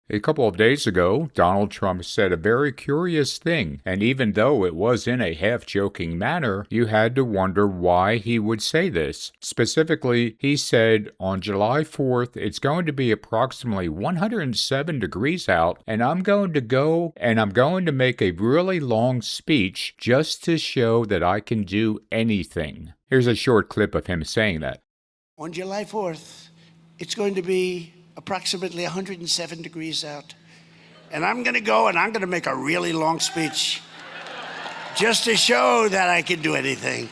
A couple of days ago, Donald Trump said a very curious thing, and even though it was in a half-joking manner, you had to wonder why he would say this. Specifically, he said, on July 4th, it's going to be approximately 107 degrees out, and I'm going to make a really long speech just to show that I can do anything. Here's a short clip of him saying that. On July 4th, it's going to be approximately 107 degrees out. And I'm going to go and I'm going to make a really long speech just to show that I can do anything.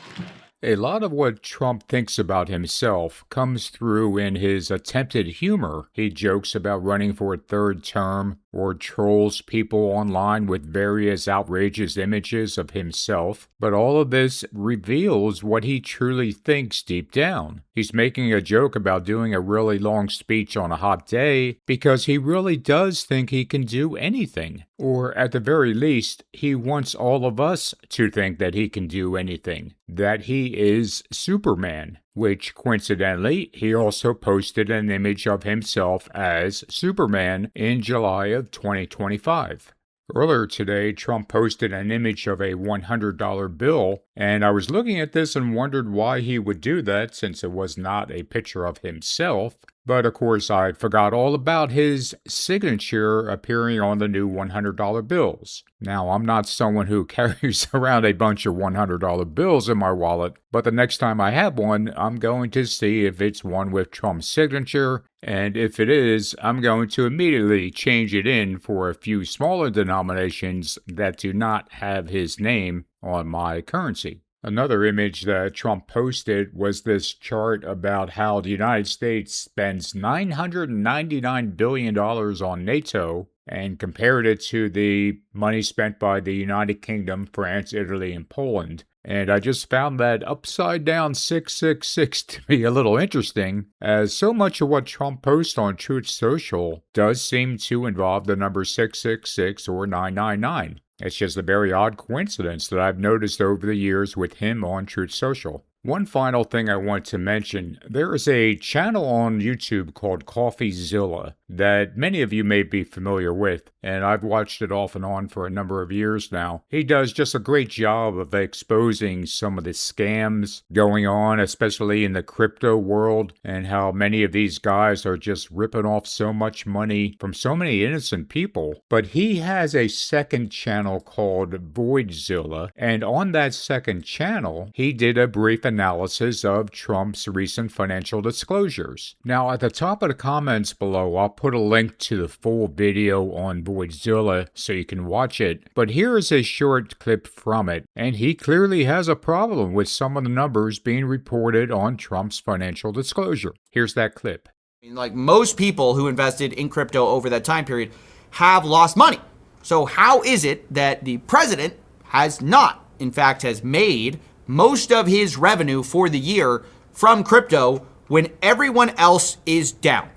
A lot of what Trump thinks about himself comes through in his attempted humor. He jokes about running for a third term or trolls people online with various outrageous images of himself, but all of this reveals what he truly thinks deep down. He's making a joke about doing a really long speech on a hot day because he really does think he can do anything. Or at the very least, he wants all of us to think that he can do anything, that he is Superman, which coincidentally, he also posted an image of himself as Superman in July of 2025. Earlier today, Trump posted an image of a $100 bill, and I was looking at this and wondered why he would do that since it was not a picture of himself. But of course, I forgot all about his signature appearing on the new $100 bills. Now, I'm not someone who carries around a bunch of $100 bills in my wallet, but the next time I have one, I'm going to see if it's one with Trump's signature, and if it is, I'm going to immediately change it in for a few smaller denominations that do not have his name on my currency. Another image that Trump posted was this chart about how the United States spends $999 billion on NATO and compared it to the money spent by the United Kingdom, France, Italy, and Poland. And I just found that upside down 666 to be a little interesting, as so much of what Trump posts on Truth Social does seem to involve the number 666 or 999. It's just a very odd coincidence that I've noticed over the years with him on Truth Social. One final thing I want to mention, there is a channel on YouTube called CoffeeZilla that many of you may be familiar with, and I've watched it off and on for a number of years now. He does just a great job of exposing some of the scams going on, especially in the crypto world, and how many of these guys are just ripping off so much money from so many innocent people. But he has a second channel called Voidzilla, and on that second channel, he did a brief analysis of Trump's recent financial disclosures. Now, at the top of the comments below, I'll put a link to the full video on Voidzilla so you can watch it, but here is a short clip from it, and he clearly has a problem with some of the numbers being reported on Trump's financial disclosure. Here's that clip. Like most people who invested in crypto over that time period have lost money. So how is it that the president has not, in fact, has made most of his revenue for the year from crypto when everyone else is down?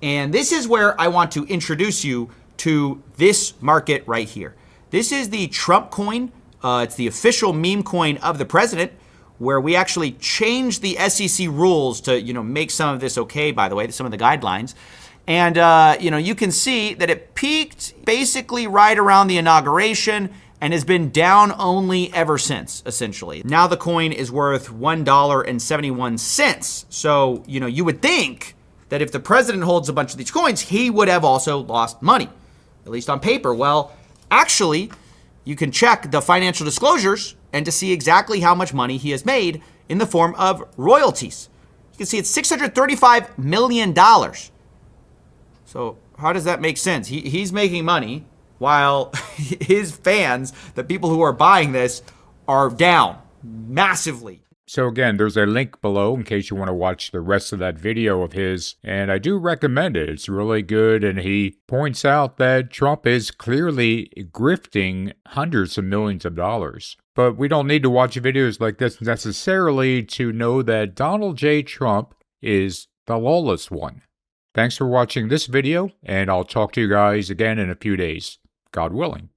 And this is where I want to introduce you to this market right here. This is the Trump coin. It's the official meme coin of the president, where we actually changed the SEC rules to, make some of this okay, by the way, some of the guidelines. And, you can see that it peaked basically right around the inauguration and has been down only ever since, essentially. Now the coin is worth $1.71. So, you would think that if the president holds a bunch of these coins, he would have also lost money, at least on paper. Well, actually, you can check the financial disclosures and to see exactly how much money he has made in the form of royalties. You can see it's $635 million. So how does that make sense? He's making money while his fans, the people who are buying this, are down massively. So again, there's a link below in case you want to watch the rest of that video of his, and I do recommend it. It's really good, and he points out that Trump is clearly grifting hundreds of millions of dollars. But we don't need to watch videos like this necessarily to know that Donald J. Trump is the lawless one. Thanks for watching this video, and I'll talk to you guys again in a few days, God willing.